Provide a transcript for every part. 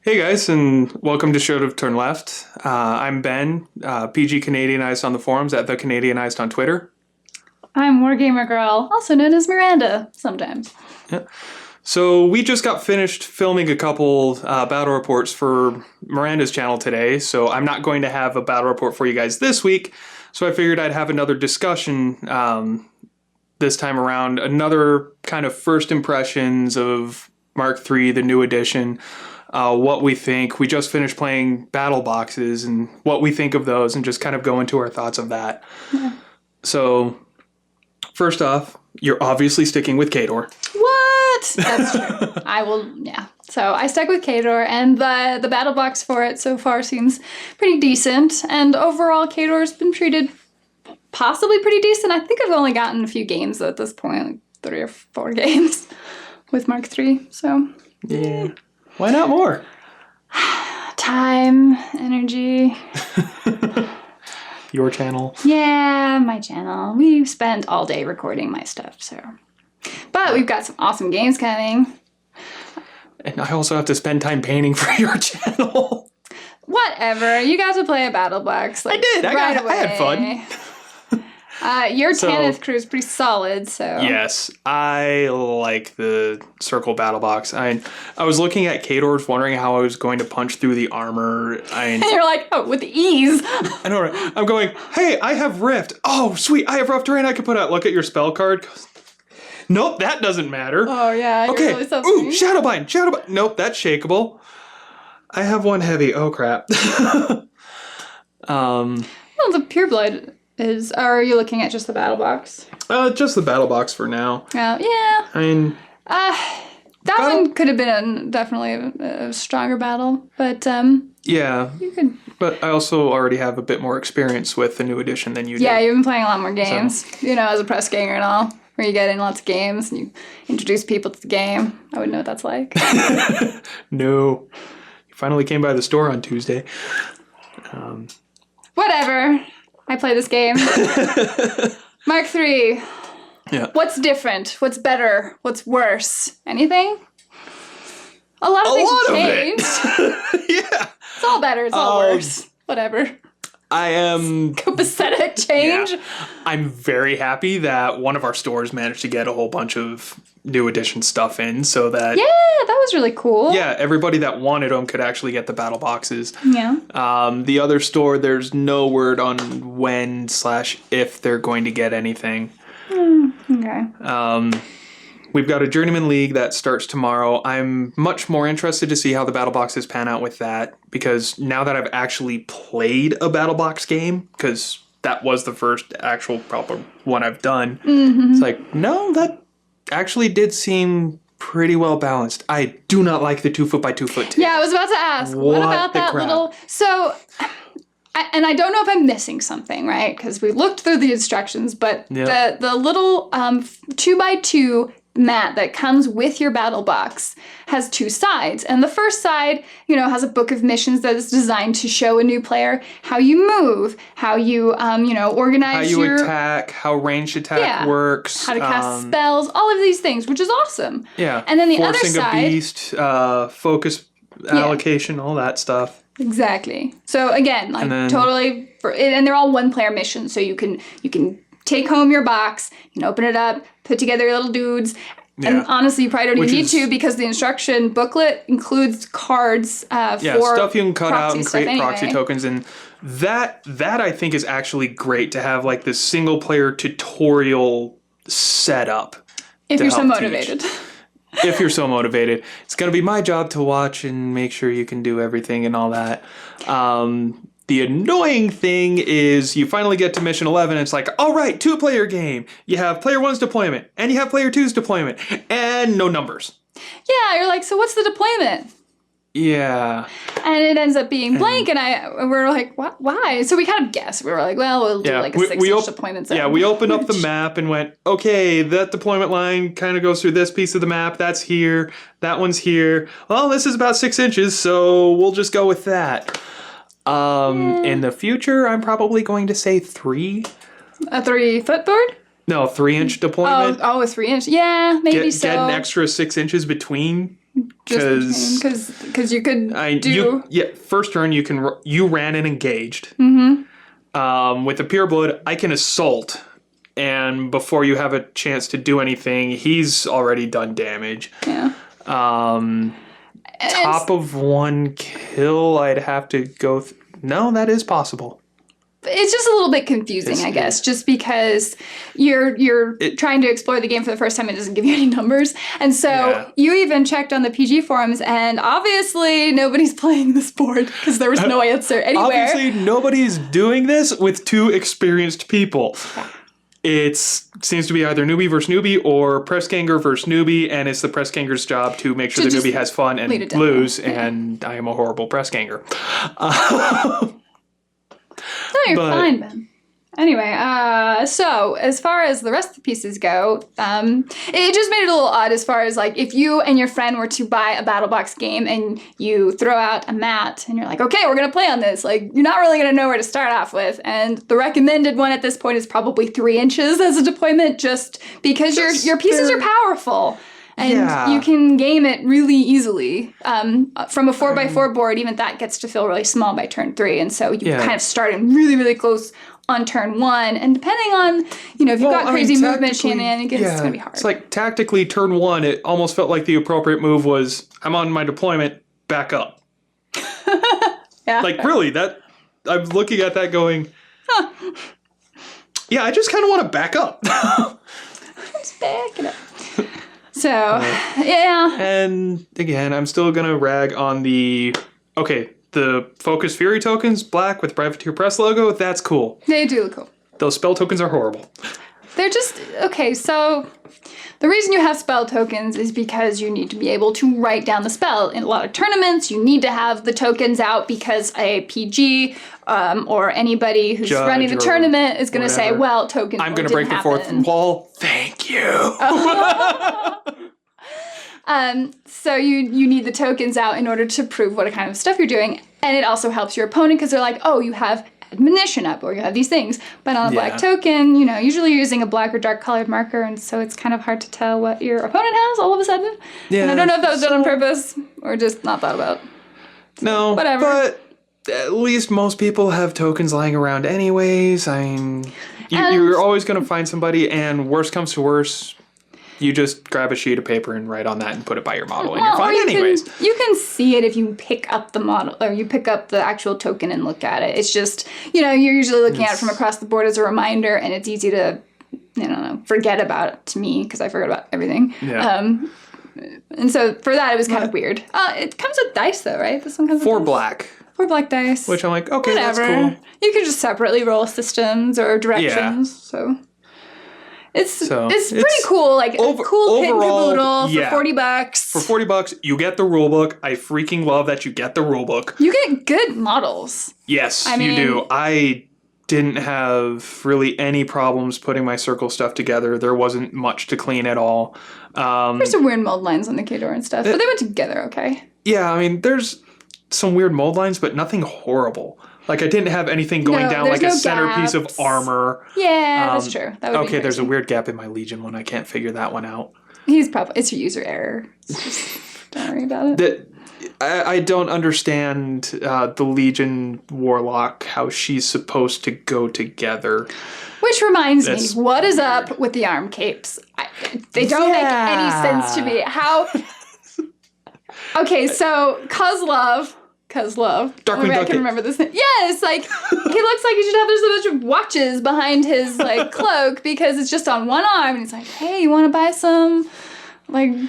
Hey guys, and welcome to Show to Turn Left. I'm Ben, PG Canadianized on the forums at The Canadianized on Twitter. I'm WarGamerGirl, also known as Miranda sometimes. Yeah. So we just got finished filming a couple battle reports for Miranda's channel today, so I'm not going to have a battle report for you guys this week, so I figured I'd have another discussion this time around, another kind of first impressions of Mark III, the new edition. What we think. We just finished playing battleboxes and what we think of those and just kind of go into our thoughts of that. Yeah. So, first off, you're obviously sticking with Khador. What? That's true. I will, yeah. So I stuck with Khador, and the battle box for it so far seems pretty decent. And overall, Khador's been treated possibly pretty decent. I think I've only gotten a few games at this point, like 3 or 4 games with Mark III. So, yeah. Why not more? Time, energy. Your channel. Yeah, my channel. We've spent all day recording my stuff, so. But we've got some awesome games coming. And I also have to spend time painting for your channel. Whatever. You got to play a BattleBox. Like, I did. I had fun. Your Tanith crew is pretty solid, so. Yes, I like the circle battle box. I was looking at Khador's, wondering how I was going to punch through the armor. And you're like, oh, with ease. I know, right? I'm going, hey, I have Rift. Oh, sweet, I have Rough Terrain I can put out. Look at your spell card. Nope, that doesn't matter. Oh, yeah. Okay, really ooh, Shadowbind. Nope, that's shakeable. I have one heavy. Oh, crap. Well, the Pureblood... are you looking at just the battle box? Just the battle box for now. Oh, yeah. I mean... that one could have been definitely a stronger battle, but, yeah. You could... But I also already have a bit more experience with the new edition than you do. Yeah, you've been playing a lot more games, so. You know, as a press ganger and all, where you get in lots of games and you introduce people to the game. I wouldn't know what that's like. No. You finally came by the store on Tuesday. Whatever. I play this game. Mark III. Yeah. What's different? What's better? What's worse? Anything? A lot of things have changed. Yeah. It's all better. It's all worse. Whatever. I am... Copacetic change. Yeah. I'm very happy that one of our stores managed to get a whole bunch of new edition stuff in so that... Yeah, that was really cool. Yeah, everybody that wanted them could actually get the battle boxes. Yeah. The other store, there's no word on when/if they're going to get anything. Okay. We've got a Journeyman League that starts tomorrow. I'm much more interested to see how the battle boxes pan out with that, because now that I've actually played a battle box game, because that was the first actual proper one I've done, It's like, no, that actually did seem pretty well balanced. I do not like the 2 foot by 2 foot table. Yeah, I was about to ask. What about that crap? little... So... and I don't know if I'm missing something, right? Because we looked through the instructions, but the little 2x2 mat that comes with your battle box has 2 sides. And the first side, you know, has a book of missions that is designed to show a new player how you move, how you, organize how you attack, how ranged attack works. How to cast spells, all of these things, which is awesome. Yeah. And then the other side... Forcing a beast, focus allocation, all that stuff. Exactly. So again, like totally, and they're all 1-player missions. So you can take home your box, you can open it up, put together your little dudes. Yeah. And honestly, you probably don't even need to, because the instruction booklet includes cards for stuff you can cut out and create proxy anyway. tokens, and that I think is actually great to have, like this single player tutorial setup. If you're so motivated. If you're so motivated. It's going to be my job to watch and make sure you can do everything and all that. The annoying thing is you finally get to mission 11 and it's like, all right, 2-player game. You have player 1's deployment and you have player 2's deployment and no numbers. Yeah, you're like, so what's the deployment? Yeah. And it ends up being blank, and we're like, what? Why? So we kind of guessed. We were like, well, we'll do like a 6-inch deployment zone. Yeah, we opened up the map and went, okay, that deployment line kind of goes through this piece of the map. That's here. That one's here. Well, this is about 6 inches, so we'll just go with that. In the future, I'm probably going to say 3. A 3-foot board? No, 3-inch deployment. Oh, a 3-inch. Yeah, maybe so. Get an extra 6 inches between Because you could do... first turn you ran and engaged. Mm-hmm. With the Pure Blood, I can assault. And before you have a chance to do anything, he's already done damage. Yeah. Top of one kill, I'd have to go... No, that is possible. It's just a little bit confusing, I guess, just because you're trying to explore the game for the first time. It doesn't give you any numbers. And so you even checked on the PG forums, and obviously nobody's playing this board because there was no answer anywhere. Obviously nobody's doing this with two experienced people. Yeah. It seems to be either newbie versus newbie or press ganger versus newbie, and it's the press ganger's job to make sure the newbie has fun and lose, and I am a horrible press ganger. No, you're fine, Ben. Anyway, so as far as the rest of the pieces go, it just made it a little odd as far as like if you and your friend were to buy a BattleBox game and you throw out a mat and you're like, okay, we're gonna play on this. Like you're not really gonna know where to start off with, and the recommended one at this point is probably 3 inches as a deployment, just because your pieces are powerful. And you can game it really easily. From a 4x4 board, even that gets to feel really small by turn 3. And so you kind of start in really, really close on turn 1. And depending on, if you've got crazy movement shenanigans, it's going to be hard. It's like tactically, turn 1, it almost felt like the appropriate move was, I'm on my deployment, back up. Really, I'm looking at that going, yeah, I just kind of want to back up. Just back it up. So, yeah. And again, I'm still going to rag on the Focus Fury tokens, black with Privateer Press logo. That's cool. They do look cool. Those spell tokens are horrible. They're just, so the reason you have spell tokens is because you need to be able to write down the spell. In a lot of tournaments, you need to have the tokens out because a PG or anybody who's running the tournament is going to say, well, tokens I'm going to break the fourth wall. Thank you. So you need the tokens out in order to prove what kind of stuff you're doing. And it also helps your opponent because they're like, oh, you have admonition up or you have these things. But on a black token, usually you're using a black or dark colored marker, and so it's kind of hard to tell what your opponent has all of a sudden. Yeah, and I don't know if that was done on purpose or just not thought about. No, whatever. But at least most people have tokens lying around anyways. You're always going to find somebody, and worst comes to worst, you just grab a sheet of paper and write on that and put it by your model, and you're fine anyways. You can see it if you pick up the model, or you pick up the actual token and look at it. It's just, you're usually looking at it from across the board as a reminder, and it's easy to, forget about it to me, because I forget about everything. Yeah. And so for that, it was kind of weird. It comes with dice, though, right? This one comes with 4 dice? black. 4 black dice. Which I'm like, okay, whatever. That's cool. You can just separately roll systems or directions, so... It's pretty cool, like a cool kit and caboodle for $40. For $40, you get the rulebook. I freaking love that you get the rulebook. You get good models. Yes, you do. I didn't have really any problems putting my circle stuff together. There wasn't much to clean at all. There's some weird mold lines on the K-Door and stuff, but they went together okay. Yeah, there's some weird mold lines, but nothing horrible. Like, I didn't have anything going down like a centerpiece of armor. Yeah, that's true. That would be there's a weird gap in my Legion one. I can't figure that one out. It's a user error. Don't worry about it. I don't understand the Legion Warlock, how she's supposed to go together. Which reminds me, what is up with the arm capes? They don't make any sense to me. How... Okay, so Kozlov... Darkwing I can remember this name. Yeah, it's like, he looks like he should have a bunch of watches behind his, cloak because it's just on one arm. And he's like, hey, you want to buy some,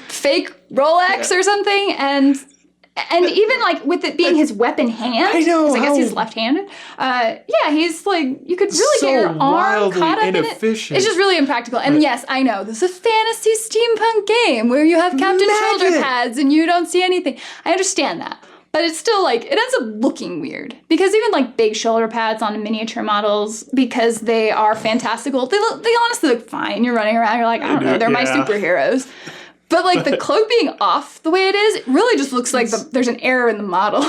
fake Rolex or something? And even, with it being his weapon hand, I know, I guess he's left-handed. He's, you could really get your arm caught up in it. It's just really impractical. And yes, I know, this is a fantasy steampunk game where you have Captain Shoulder Pads and you don't see anything. I understand that. But it's still, it ends up looking weird. Because even, big shoulder pads on miniature models, because they are fantastical, they honestly look fine. You're running around, you're like, I don't know, they're my superheroes. But, the cloak being off the way it is, it really just looks like there's an error in the model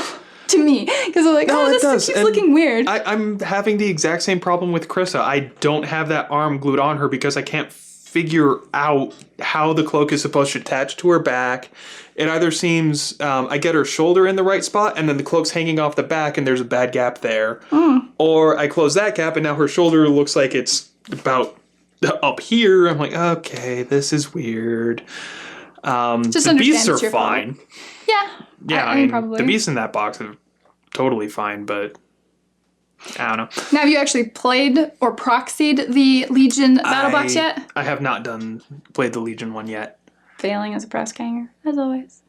to me. Because I'm like, this keeps looking weird. I'm having the exact same problem with Krissa. I don't have that arm glued on her because I can't figure out how the cloak is supposed to attach to her back. It either seems I get her shoulder in the right spot and then the cloak's hanging off the back and there's a bad gap there. Or I close that gap and now her shoulder looks like it's about up here. I'm like, okay, this is weird. Just the beasts are your fine. fault. Yeah. Yeah, I mean, probably. the beasts in that box are totally fine, but I don't know. Now, have you actually played or proxied the Legion battle box yet? I have not played the Legion one yet. Failing as a press ganger, as always.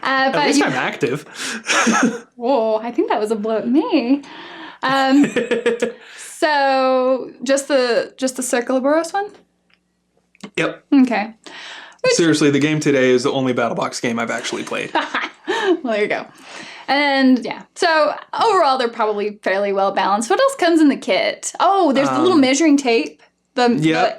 At least I'm active. Whoa, I think that was a blow at me. So just the Circle of Boros one? Yep. Okay. Seriously, the game today is the only battle box game I've actually played. Well, there you go. And yeah, so overall they're probably fairly well balanced. What else comes in the kit? Oh, there's the little measuring tape, the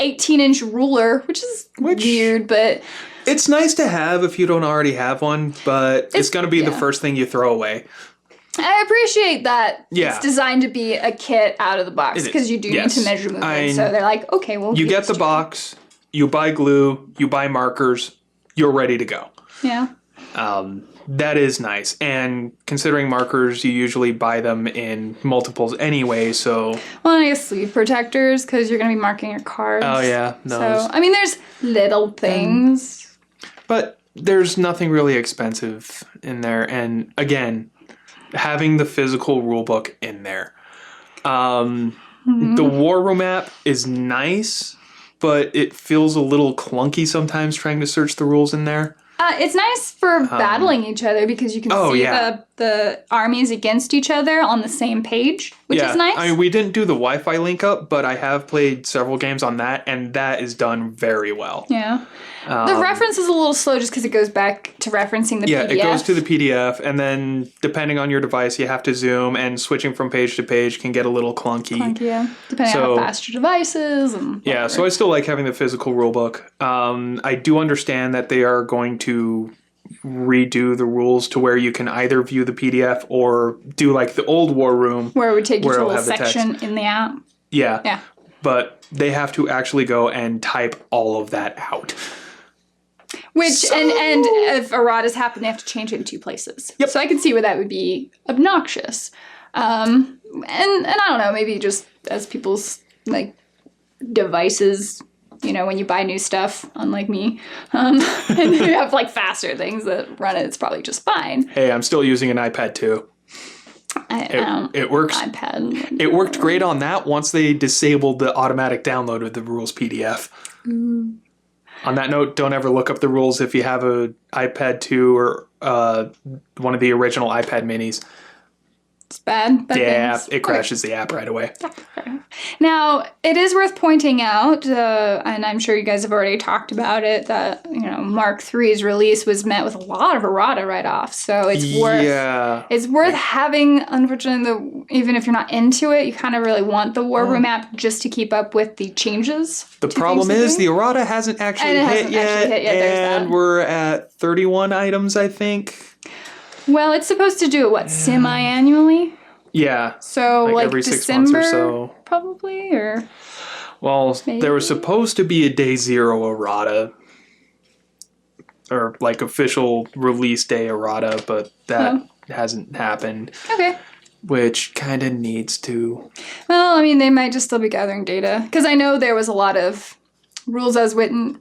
18-inch ruler, which is weird, but it's nice to have if you don't already have one, but it's going to be the first thing you throw away. I appreciate that it's designed to be a kit out of the box because you do need to measure movement. So they're like, okay, well, you get the box, you buy glue, you buy markers, you're ready to go. Yeah. That is nice. And considering markers, you usually buy them in multiples anyway, so... Well, I guess sleeve protectors, because you're going to be marking your cards. Oh, yeah. Those. So, I mean, there's little things. But there's nothing really expensive in there. And, again, having the physical rulebook in there. The War Room app is nice, but it feels a little clunky sometimes trying to search the rules in there. It's nice for battling each other because you can see the armies against each other on the same page, which is nice. I mean, we didn't do the Wi-Fi link up, but I have played several games on that, and that is done very well. Yeah. The reference is a little slow just because it goes back to referencing the PDF. Yeah, it goes to the PDF, and then depending on your device, you have to zoom, and switching from page to page can get a little clunky. Depending on how fast your device is. And yeah, so I still like having the physical rulebook. I do understand that they are going to redo the rules to where you can either view the PDF or do like the old War Room. Where it would take you to a little section in the app. Yeah. Yeah. But they have to actually go and type all of that out. Which, and if erratas happen, they have to change it in 2 places. Yep. So I can see where that would be obnoxious. And I don't know, maybe just as people's, like, devices, you know, when you buy new stuff, unlike me, and you have, like, faster things that run it, it's probably just fine. Hey, I'm still using an iPad too. It works. iPad. It worked great on that once they disabled the automatic download of the rules PDF. On that note, don't ever look up the rules if you have an iPad 2 or one of the original iPad minis. It's bad. Yeah, it crashes the app right away. Now, it is worth pointing out, and I'm sure you guys have already talked about it, that, you know, Mark III's release was met with a lot of errata write-offs. So it's worth having, unfortunately, even if you're not into it, you kind of really want the War Room app just to keep up with the changes. The problem is the errata hasn't actually hit yet, and we're at 31 items, I think. Well, it's supposed to do it, semi-annually? Yeah. So, like every December, 6 months or so. Probably, or... Well, maybe? There was supposed to be a day 0 errata. Or, like, official release day errata, but that hasn't happened. Okay. Which kind of needs to. Well, I mean, they might just still be gathering data. Because I know there was a lot of rules as written...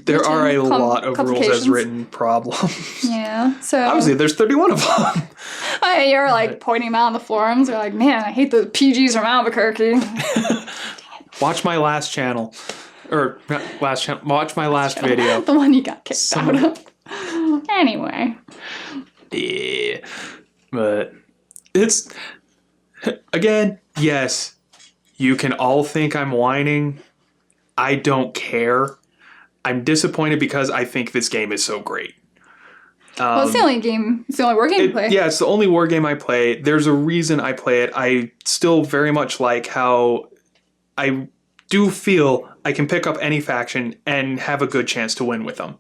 There are a lot of rules as written problems. Yeah, so... Obviously, there's 31 of them. You're, like, pointing them out on the forums. You're like, man, I hate the PGs from Albuquerque. Watch my last channel. Or, not last channel. Watch my last video. The one you got kicked out of. Anyway. Yeah. But, it's... Again, yes. You can all think I'm whining. I don't care. I'm disappointed because I think this game is so great. Well, it's the only game. It's the only war game you play. Yeah, it's the only war game I play. There's a reason I play it. I still very much like how I do feel I can pick up any faction and have a good chance to win with them.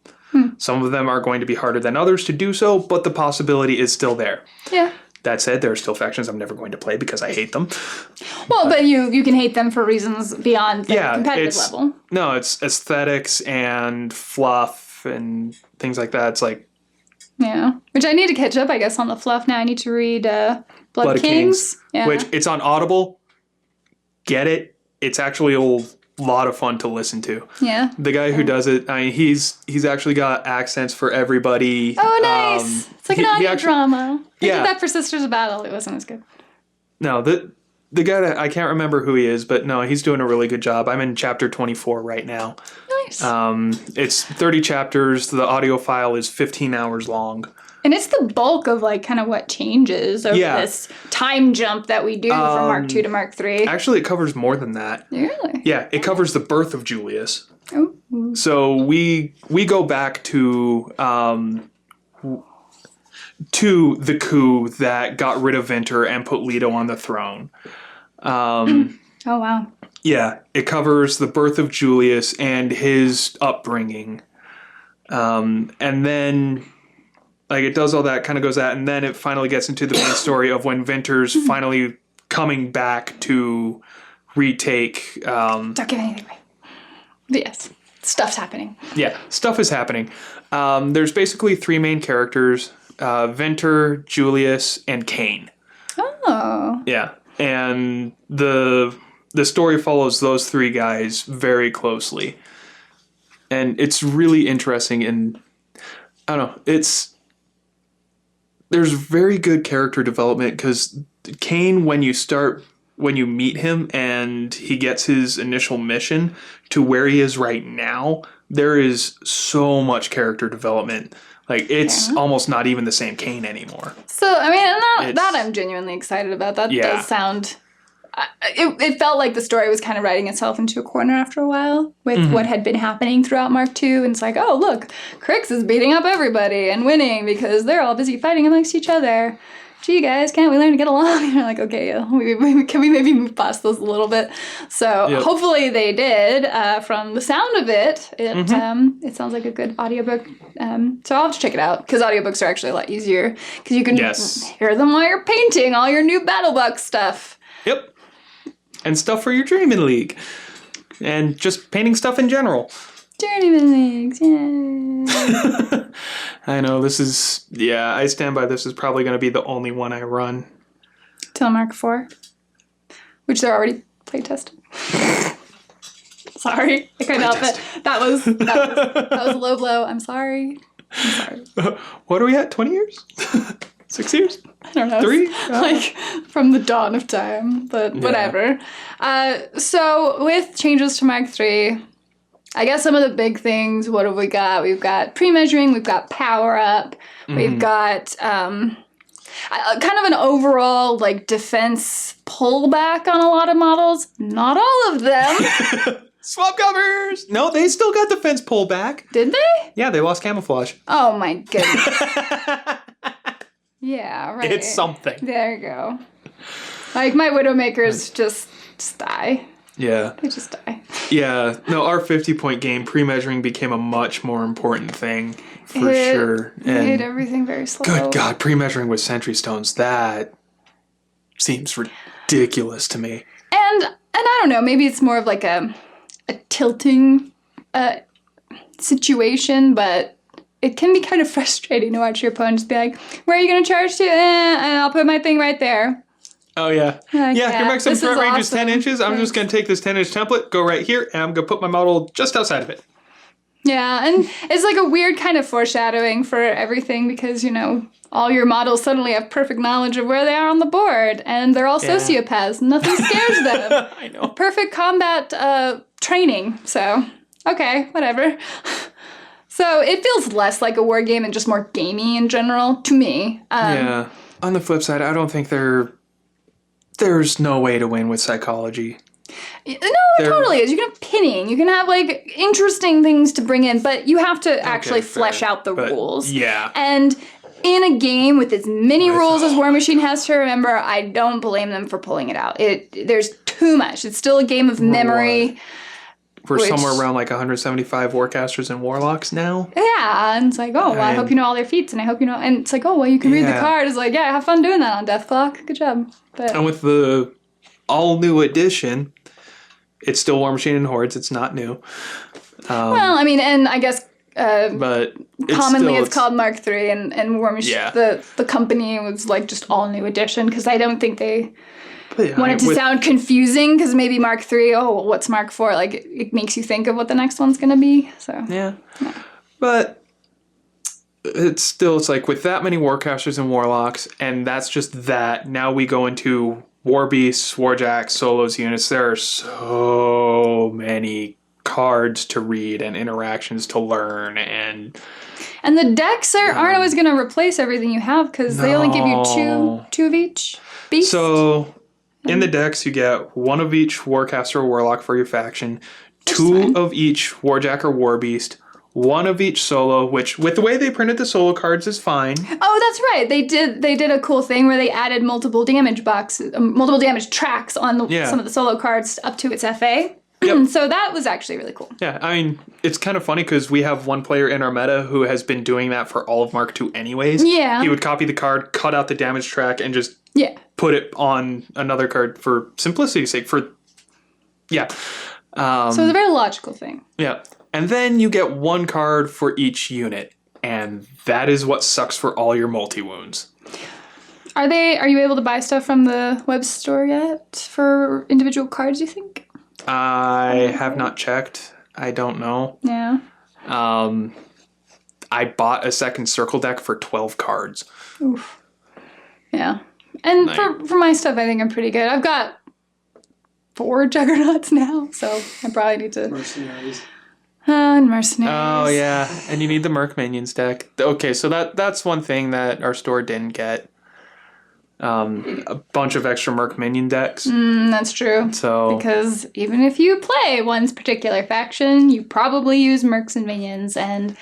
Some of them are going to be harder than others to do so, but the possibility is still there. Yeah. That said, there are still factions I'm never going to play because I hate them. Well, but you can hate them for reasons beyond the competitive level. No, it's aesthetics and fluff and things like that. It's like... Yeah. Which I need to catch up, I guess, on the fluff now. I need to read Blood of Kings. Yeah. Which, it's on Audible. Get it. It's actually a lot of fun to listen to. Yeah. The guy who does it, I mean, he's actually got accents for everybody. Oh, nice. It's like an audio drama. I did that for Sisters of Battle. It wasn't as good. No, the guy that, I can't remember who he is, but no, he's doing a really good job. I'm in chapter 24 right now. Nice. It's 30 chapters. The audio file is 15 hours long. And it's the bulk of, like, kind of what changes over this time jump that we do from Mark II to Mark III. Actually, it covers more than that. Really? Yeah, it covers the birth of Julius. Oh. So we go back to the coup that got rid of Vinter and put Leto on the throne. Oh, wow. Yeah, it covers the birth of Julius and his upbringing. And then... Like, it does all that, kind of goes that, and then it finally gets into the main story of when Vinter's finally coming back to retake... Don't give anything away. But yes, stuff's happening. Yeah, stuff is happening. There's basically 3 main characters, Vinter, Julius, and Cain. Oh. Yeah, and the story follows those 3 guys very closely. And it's really interesting, and I don't know, there's very good character development because Cain, when you meet him and he gets his initial mission to where he is right now, there is so much character development. Like, it's almost not even the same Cain anymore. So, I mean, that I'm genuinely excited about. That does sound... It felt like the story was kind of writing itself into a corner after a while with what had been happening throughout Mark II. And it's like, oh, look, Crix is beating up everybody and winning because they're all busy fighting amongst each other. Gee, guys, can't we learn to get along? And you're like, okay, can we maybe move past those a little bit? So hopefully they did. From the sound of it, it sounds like a good audiobook. So I'll have to check it out because audiobooks are actually a lot easier because you can hear them while you're painting all your new BattleBox stuff. Yep. And stuff for your Journeyman League. And just painting stuff in general. Journeyman Leagues, yeah. I know, I stand by this is probably going to be the only one I run. Till Mark IV. Which they're already playtesting. Sorry, I couldn't help it. That was a low blow. I'm sorry. What are we at, 20 years? 6 years? I don't know. 3? Like, from the dawn of time, but whatever. So, with changes to Mark III, I guess some of the big things, what have we got? We've got pre-measuring, we've got power-up, we've got kind of an overall, like, defense pullback on a lot of models. Not all of them. Swap covers! No, they still got defense pullback. Did they? Yeah, they lost camouflage. Oh, my goodness. Yeah, right. It's something. There you go. Like, my Widowmakers just die. Yeah. They just die. Yeah. No, our 50-point game, pre-measuring became a much more important thing, for sure. And made everything very slow. Good God, pre-measuring with Sentry Stones, that seems ridiculous to me. And I don't know, maybe it's more of like a tilting situation, but... It can be kind of frustrating to watch your opponents be like, where are you going to charge to? And I'll put my thing right there. Oh, yeah. Like, your maximum threat range is 10 awesome. inches. I'm just going to take this 10-inch template, go right here, and I'm going to put my model just outside of it. Yeah, and it's like a weird kind of foreshadowing for everything because, you know, all your models suddenly have perfect knowledge of where they are on the board, and they're all sociopaths. Nothing scares them. I know. Perfect combat training. So, okay, whatever. So it feels less like a war game and just more gamey in general to me. Yeah. On the flip side, I don't think there's no way to win with psychology. No, there totally is. You can have pinning. You can have, like, interesting things to bring in, but you have to actually flesh out the rules. Yeah. And in a game with as many rules as War Machine has to remember, I don't blame them for pulling it out. There's too much. It's still a game of memory. we're somewhere around like 175 Warcasters and Warlocks now. Yeah, and it's like, oh, well, I hope you know all their feats, and I hope you know... And it's like, oh, well, you can read the card. It's like, yeah, have fun doing that on Deathclock. Good job. But... And with the all-new edition, it's still War Machine and Hordes. It's not new. Well, I mean, and I guess... but commonly it's called Mark III, and War Machine, the company was like just all-new edition, because I don't think they... wanted to sound confusing, because maybe Mark III, oh, what's Mark IV? Like, it makes you think of what the next one's going to be, so. Yeah. But it's like, with that many Warcasters and Warlocks, and that's just that, now we go into War Beasts, Warjacks, Solos units. There are so many cards to read and interactions to learn, and the decks aren't always going to replace everything you have, because they only give you two of each beast. So... in the decks, you get one of each Warcaster or Warlock for your faction, two of each Warjack or Warbeast, one of each solo, which, with the way they printed the solo cards, is fine. Oh, that's right. They did a cool thing where they added multiple damage boxes, multiple damage tracks on some of the solo cards up to its FA. Yep. So that was actually really cool. Yeah, I mean, it's kind of funny because we have one player in our meta who has been doing that for all of Mark II anyways. Yeah. He would copy the card, cut out the damage track, and just put it on another card for simplicity's sake. So it's a very logical thing. Yeah. And then you get one card for each unit, and that is what sucks for all your multi-wounds. Are you able to buy stuff from the web store yet for individual cards, you think? I have not checked. I don't know. Yeah. I bought a second circle deck for 12 cards. Oof. Yeah. And for my stuff, I think I'm pretty good. I've got 4 Juggernauts now, so I probably need to... Mercenaries. And Mercenaries. Oh, yeah. And you need the Merc Minions deck. Okay, so that's one thing that our store didn't get. A bunch of extra Merc Minion decks. That's true. So because even if you play one's particular faction, you probably use Mercs and Minions, and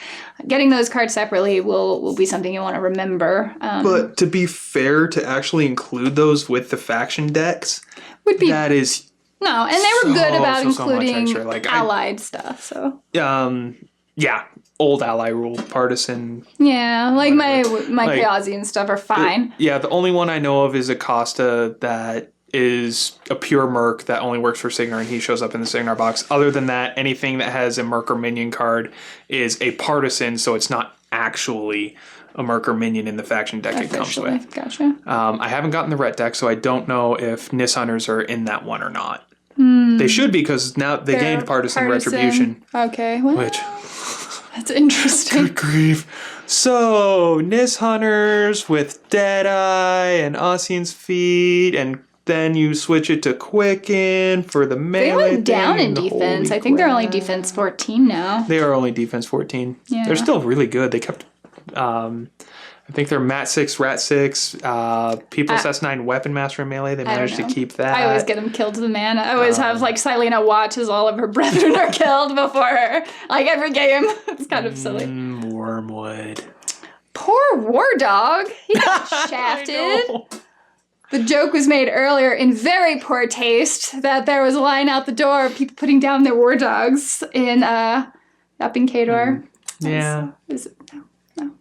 getting those cards separately will be something you want to remember. But to be fair, to actually include those with the faction decks, that is... No, and they were good about including allied stuff, so... Yeah. Old ally rule, partisan. Yeah, like my Chaosian stuff are fine. The only one I know of is Acosta that is a pure Merc that only works for Signar, and he shows up in the Signar box. Other than that, anything that has a Merc or Minion card is a partisan, so it's not actually a Merc or Minion in the faction deck it comes with. Gotcha. I haven't gotten the Ret deck, so I don't know if Nis Hunters are in that one or not. They should be, because now they gained partisan Retribution. Okay, well... Which... That's interesting. Good grief. So, Nis Hunters with Deadeye and Ossian's Feet, and then you switch it to Quicken for the melee. They went down in defense. I think they're only defense 14 now. They are only defense 14. Yeah. They're still really good. They kept... I think they're Mat 6, Rat 6, People's S9 Weapon Master in melee. They managed to keep that. I always get them killed to the man. I always have, Silena watch as all of her brethren are killed before her. Like, every game. It's kind of silly. Wormwood. Poor War Dog. He got shafted. The joke was made earlier in very poor taste that there was a line out the door of people putting down their War Dogs up in Khador. Yeah. No.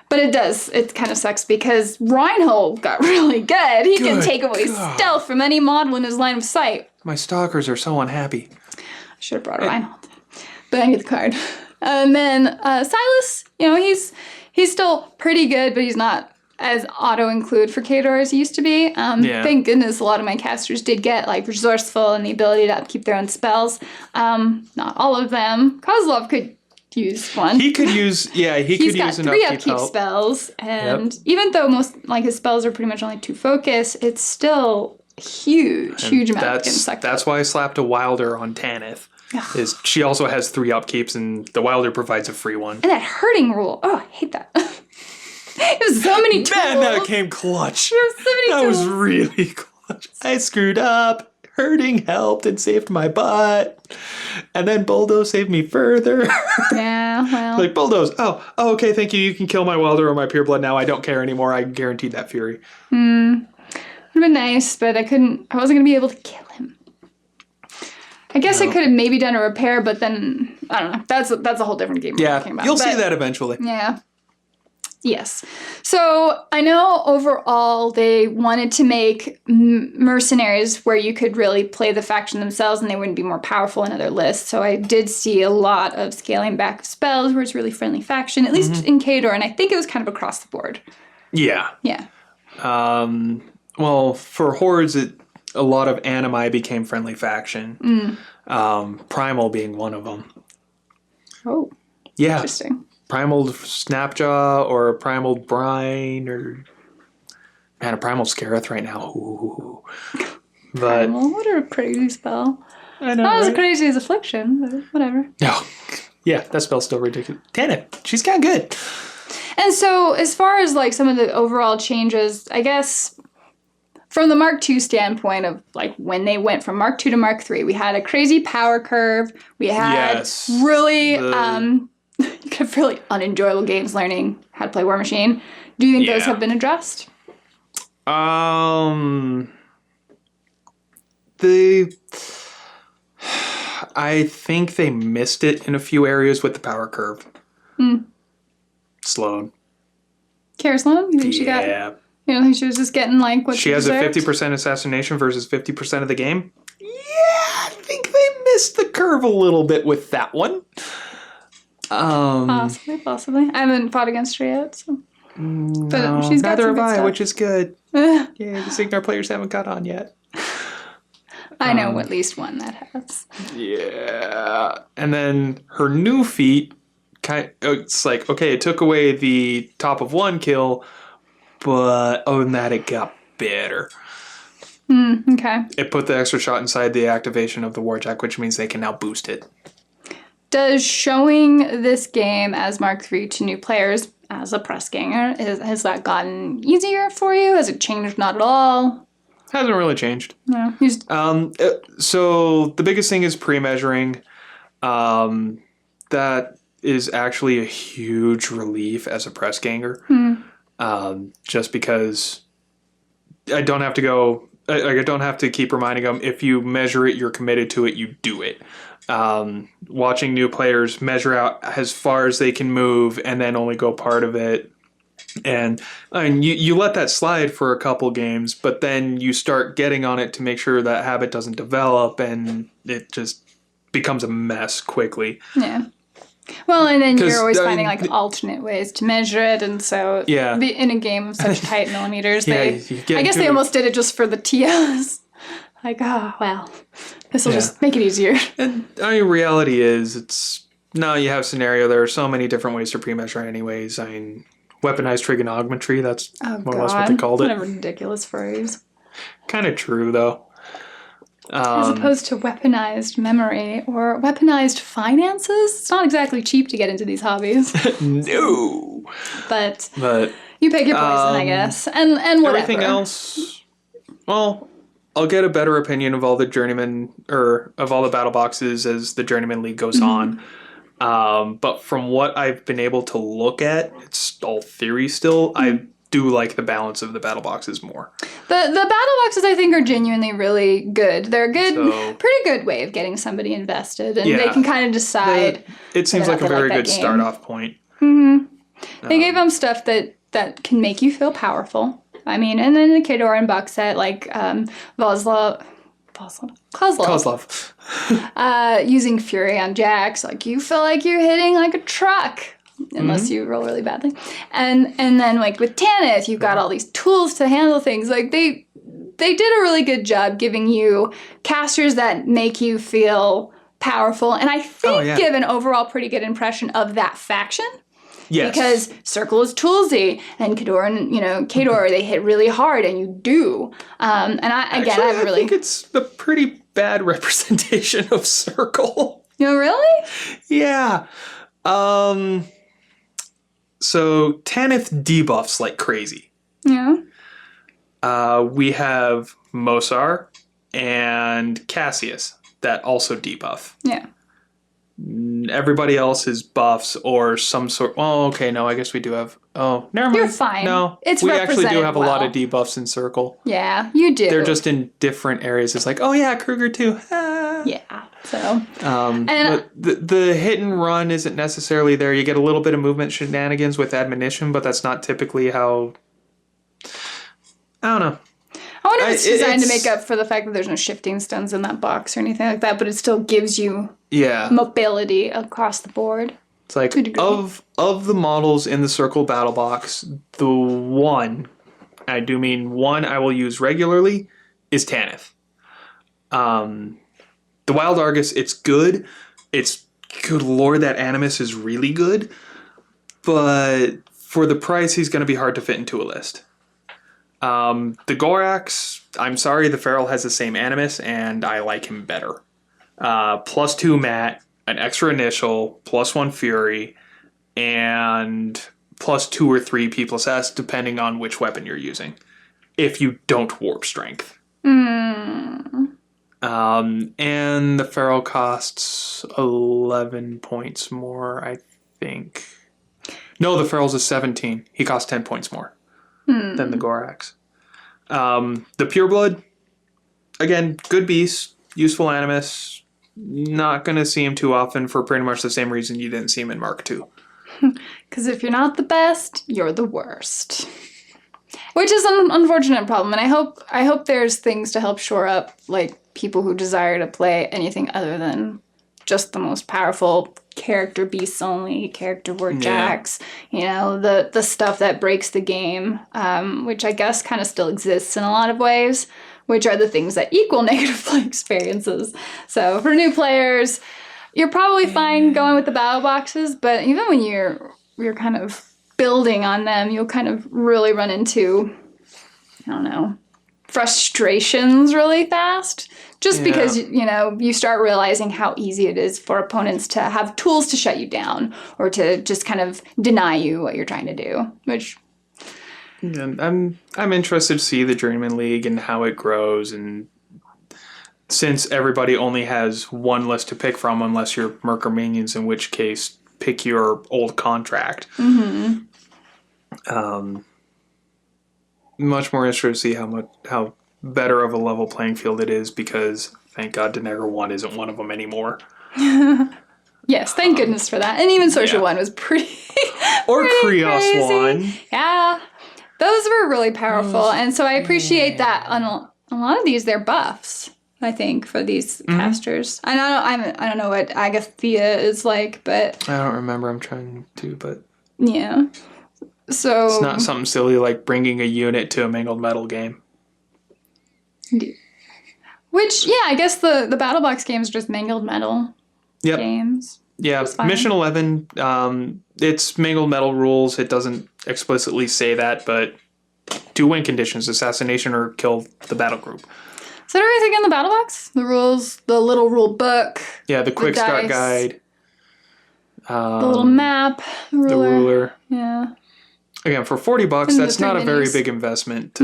But it kind of sucks because Reinhold got really good. He can take away stealth from any model in his line of sight. My stalkers are so unhappy. I should have brought Reinhold. But I need the card. And then Silas, he's still pretty good, but he's not as auto-include for Khador as he used to be. Thank goodness a lot of my casters did get resourceful and the ability to upkeep their own spells. Not all of them. Kozlov could use one. He could use, could use an He's got 3 upkeep spells, and even though most, his spells are pretty much only 2 focus, it's still huge amount of getting sucked That's up. why I slapped a Wilder on Tanith. Is she also has 3 upkeeps, and the Wilder provides a free one. And that hurting rule. Oh, I hate that. There's so many tools. Man, that came clutch. There's so many that tools. was really clutch. I screwed up. Hurting helped and saved my butt. And then Bulldoze saved me further. Yeah, well. Bulldoze, okay, thank you. You can kill my Welder or my Pureblood now. I don't care anymore. I guaranteed that fury. Would have been nice, but I wasn't going to be able to kill him. I guess I could have maybe done a repair, but then I don't know. That's a whole different game we're talking about. You'll see that eventually. Yeah. Yes. So I know overall they wanted to make mercenaries where you could really play the faction themselves and they wouldn't be more powerful in other lists. So I did see a lot of scaling back of spells where it's really friendly faction, at least in Khador, and I think it was kind of across the board. Yeah. Yeah. Well, for hordes, a lot of animi became friendly faction. Primal being one of them. Oh. Yeah. Interesting. Primal Snapjaw or Primal Brine or... Man, a Primal Scareth right now. Ooh. But... Primal, what a crazy spell. I know, Not as crazy as Affliction, but whatever. No. Yeah, that spell's still ridiculous. Tanith, she's kind of good. And so, as far as like some of the overall changes, I guess from the Mark II standpoint of like when they went from Mark II to Mark III, we had a crazy power curve. We had really, you could have really unenjoyable games learning how to play War Machine. Do you think those have been addressed? I think they missed it in a few areas with the power curve. Slowed. Kara Sloan? You think she got... You don't think she was just getting like what she deserved? Has a 50% assassination versus 50% of the game? Yeah, I think they missed the curve a little bit with that one. Possibly. I haven't fought against her yet, so... But she's got neither have I, which is good. Yeah, the Signar players haven't got on yet. I know at least one that has. Yeah. And then her new feat, it's like, okay, it took away the top of one kill, but other than that, it got better. Okay. It put the extra shot inside the activation of the Warjack, which means they can now boost it. Does showing this game as Mark III to new players as a press ganger, has that gotten easier for you? Has it changed not at all? Hasn't really changed. No. So the biggest thing is pre-measuring. That is actually a huge relief as a press ganger. Just because I don't have to go... I don't have to keep reminding them, if you measure it, you're committed to it, you do it. Watching new players measure out as far as they can move and then only go part of it. And I mean, you let that slide for a couple games, but then you start getting on it to make sure that habit doesn't develop, and it just becomes a mess quickly. Yeah. Well, and then you're always finding like alternate ways to measure it, and so in a game of such tight millimeters, I guess they almost did it just for the TOs. Like, oh, well, this will just make it easier. And I mean, reality is, you have scenario. There are so many different ways to pre-measure anyways. I mean, weaponized trigonometry, that's more or less what they called it. What a ridiculous phrase. Kind of true, though. As opposed to weaponized memory or weaponized finances. It's not exactly cheap to get into these hobbies. No. But you pick your poison, I guess. And whatever. Everything else, well, I'll get a better opinion of all the journeyman, or of all the battle boxes as the Journeyman League goes on. But from what I've been able to look at, it's all theory still. I do like the balance of the battle boxes more. The battle boxes, I think, are genuinely really good. They're a pretty good way of getting somebody invested, and they can kind of decide. It seems like a very good start-off point. They gave them stuff that can make you feel powerful. I mean, and then the Khador and Buck set, like Kozlov. Using Fury on Jax, like you feel like you're hitting like a truck. Unless you roll really badly. And then like with Tanith, you've got all these tools to handle things. Like they did a really good job giving you casters that make you feel powerful. And I think give an overall pretty good impression of that faction. Yes. Because Circle is toolsy, and Khador, they hit really hard, and you do. And I think it's a pretty bad representation of Circle. Really? Yeah. So Tanith debuffs like crazy. Yeah. We have Mosar and Cassius that also debuff. Yeah. Everybody else is buffs or some sort. Oh, okay. No, I guess we do have. Oh, never mind. You're fine. No, we actually do have a lot of debuffs in Circle. Yeah, you do. They're just in different areas. It's like, oh yeah, Kruger too. Yeah. So. But the hit and run isn't necessarily there. You get a little bit of movement shenanigans with admonition, but that's not typically how. I don't know. I wonder if it's designed to make up for the fact that there's no shifting stones in that box or anything like that, but it still gives you mobility across the board. It's like of the models in the Circle Battle Box, the one, I do mean one I will use regularly, is Tanith. The Wild Argus, it's good. It's good lord, that Animus is really good. But for the price, he's going to be hard to fit into a list. The Gorax, I'm sorry, the Feral has the same Animus, and I like him better. +2 Mat, an extra initial, +1 Fury, and +2 or 3 P+S, depending on which weapon you're using. If you don't warp strength. And the Feral costs 11 points more, I think. No, the Feral's a 17. He costs 10 points more than the Gorax. The Pureblood, again, good beast, useful Animus. Not going to see him too often for pretty much the same reason you didn't see him in Mark II. Because if you're not the best, you're the worst. Which is an unfortunate problem, and I hope there's things to help shore up, like, people who desire to play anything other than just the most powerful character beasts only, character warjacks, you know, the stuff that breaks the game, which I guess kind of still exists in a lot of ways, which are the things that equal negative play experiences. So for new players, you're probably fine going with the battle boxes, but even when you're kind of building on them, you'll kind of really run into, I don't know, frustrations really fast. Just because, you know, you start realizing how easy it is for opponents to have tools to shut you down or to just kind of deny you what you're trying to do, which... Yeah, I'm interested to see the Journeyman League and how it grows, and since everybody only has one list to pick from unless you're Merc or Minions, in which case pick your old contract. Much more interested to see how better of a level playing field it is, because thank God Denegar 1 isn't one of them anymore. Yes, thank goodness for that. And even Sorcerer 1 was pretty or pretty Krios crazy. 1. Yeah. Those were really powerful, and so I appreciate that on a lot of these, they're buffs, I think, for these casters. I don't know what Agathia is like, but... I don't remember, I'm trying to, but... Yeah. So... It's not something silly like bringing a unit to a Mangled Metal game. Which, yeah, I guess the Battle Box games are just Mangled Metal games. Yeah, Mission 11, it's Mangled Metal rules. It doesn't explicitly say that, but 2 win conditions, assassination or kill the battle group. Is that everything in the Battle Box? The rules, the little rule book. Yeah, the quick start guide. The little map. The ruler. Yeah. Again, for $40, And that's not a very big investment to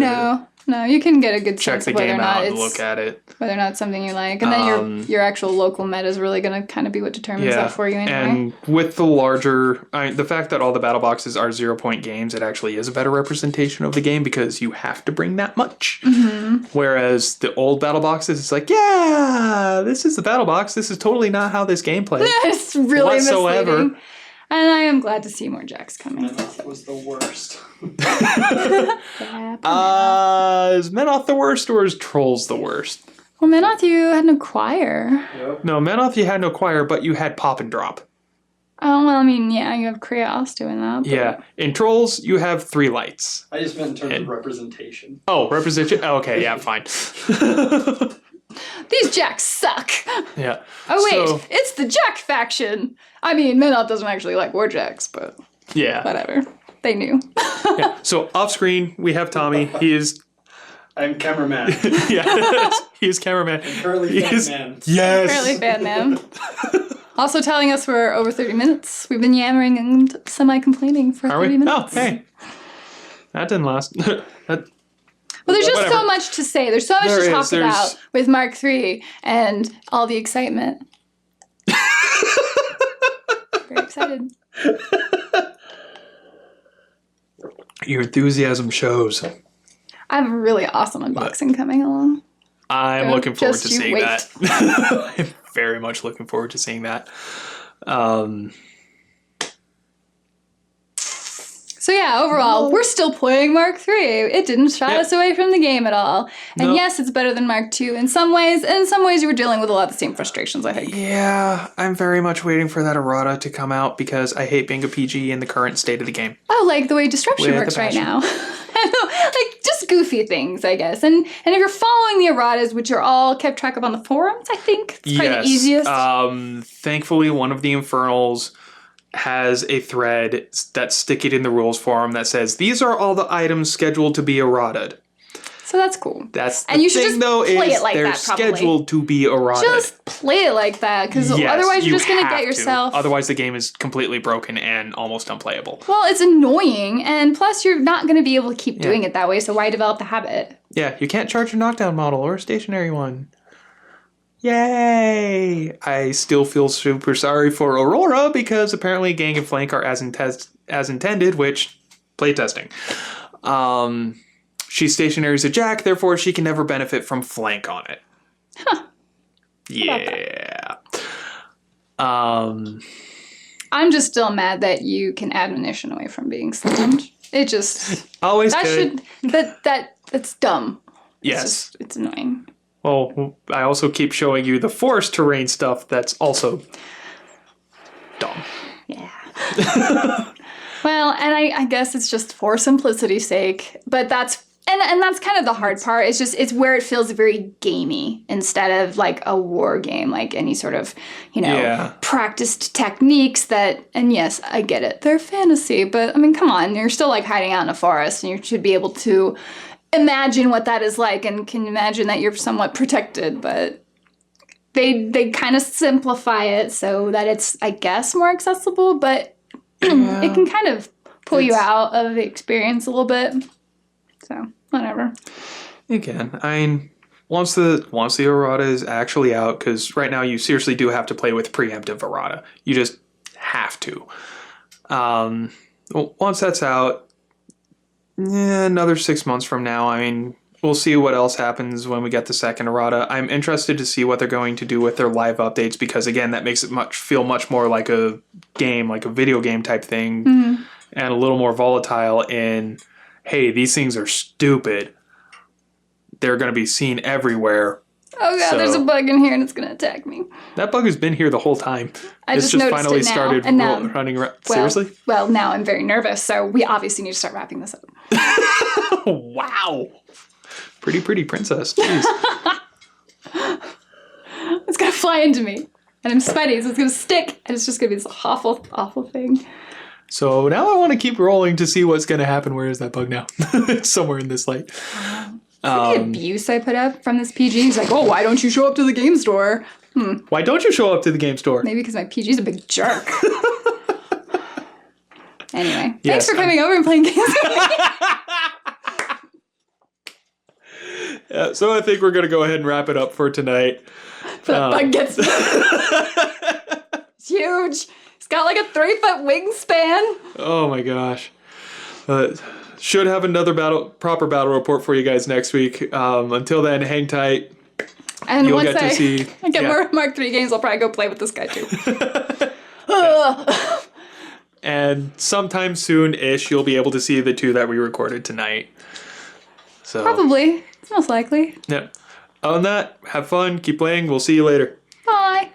No, you can get a good check sense the of whether game or not out and it's look at it. whether or not it's something you like, and then your actual local meta is really going to kind of be what determines that for you anyway. And with the larger, the fact that all the battle boxes are 0-point games, it actually is a better representation of the game because you have to bring that much. Whereas the old battle boxes, it's like, yeah, this is the battle box. This is totally not how this game plays. It's really whatsoever. misleading. And I am glad to see more Jacks coming. That was the worst. Is Menoth the worst or is Trolls the worst? Well, Menoth, you had no choir. Yep. No, Menoth you had no choir, but you had pop and drop. Oh, well, I mean, yeah, you have Krios doing that. But... Yeah. In Trolls, you have 3 lights. I just meant in terms of representation. Oh, representation? Oh, okay, yeah, fine. These Jacks suck. Yeah. Oh, wait, it's the Jack faction. I mean, Menoth doesn't actually like Warjacks, but yeah, whatever. They knew. Yeah. So off screen, we have Tommy. He is... I'm cameraman. Yeah, he is cameraman. I'm currently fan man. Yes. Currently fan man. Also telling us we're over 30 minutes. We've been yammering and semi-complaining for 30 minutes. Oh, hey. That didn't last. Well, there's just so much to say. There's so much to talk about with Mark III and all the excitement. Very excited. Your enthusiasm shows. I have a really awesome unboxing coming along. I'm looking forward just to you seeing wait. that. I'm very much looking forward to seeing that. So yeah, overall, we're still playing Mark III. It didn't shy us away from the game at all. And Nope. yes, it's better than Mark II in some ways, and in some ways you were dealing with a lot of the same frustrations, I think. Yeah, I'm very much waiting for that errata to come out because I hate being a PG in the current state of the game. Oh, like the way Disruption With a works right passion. now. Like, just goofy things, I guess. And if you're following the erratas, which are all kept track of on the forums, I think it's probably the easiest. Thankfully, one of the Infernals has a thread that's sticking in the rules forum that says these are all the items scheduled to be errata'd. So that's cool. That's the And you should thing, just though, play is it like they're that, probably. scheduled to be errata'd. Just play it like that, because otherwise you're just going to get yourself... Otherwise, the game is completely broken and almost unplayable. Well, it's annoying, and plus you're not going to be able to keep doing it that way, so why develop the habit? Yeah, you can't charge a knockdown model or a stationary one. Yay! I still feel super sorry for Aurora because apparently Gang and Flank are as intended, which, playtesting. She's stationary as a Jack, therefore she can never benefit from Flank on it. Huh. Yeah. I'm just still mad that you can admonition away from being slammed. It just... Always that good. That's dumb. Yes. It's annoying. Well, I also keep showing you the forest terrain stuff that's also dumb. Yeah. Well, and I guess it's just for simplicity's sake, but that's that's kind of the hard part. It's where it feels very gamey instead of like a war game, like any sort of, practiced techniques that, and yes, I get it. They're fantasy, but I mean, come on, you're still like hiding out in a forest and you should be able to imagine what that is like and can imagine that you're somewhat protected, but they kind of simplify it so that it's, I guess, more accessible, but it can kind of pull you out of the experience a little bit. So, whatever. You can. I mean, once the errata is actually out, because right now you seriously do have to play with preemptive errata. You just have to. Once that's out, another 6 months from now, I mean, we'll see what else happens when we get the second errata. I'm interested to see what they're going to do with their live updates because, again, that makes it feel much more like a game, like a video game type thing, and a little more volatile in, hey, these things are stupid. They're going to be seen everywhere. Oh god, there's a bug in here and it's going to attack me. That bug has been here the whole time. It's just finally it now, started and now, running around. Well, Seriously? Well, now I'm very nervous, so we obviously need to start wrapping this up. Wow. Pretty princess. Jeez. It's going to fly into me. And I'm sweaty, so it's going to stick. And it's just going to be this awful, awful thing. So now I want to keep rolling to see what's going to happen. Where is that bug now? It's somewhere in this light. The abuse I put up from this PG. He's like, oh, why don't you show up to the game store? Why don't you show up to the game store? Maybe because my PG's a big jerk. Anyway, thanks for coming over and playing games with me. So I think we're going to go ahead and wrap it up for tonight. The bug gets me. It's huge. It's got like a 3-foot wingspan. Oh my gosh. Should have another proper battle report for you guys next week. Until then, hang tight. And You'll once get to see. I get more Mark III games, I'll probably go play with this guy too. And sometime soon-ish, you'll be able to see the 2 that we recorded tonight. So Probably. It's most likely. yeah. Other than that, have fun, keep playing. We'll see you later. Bye.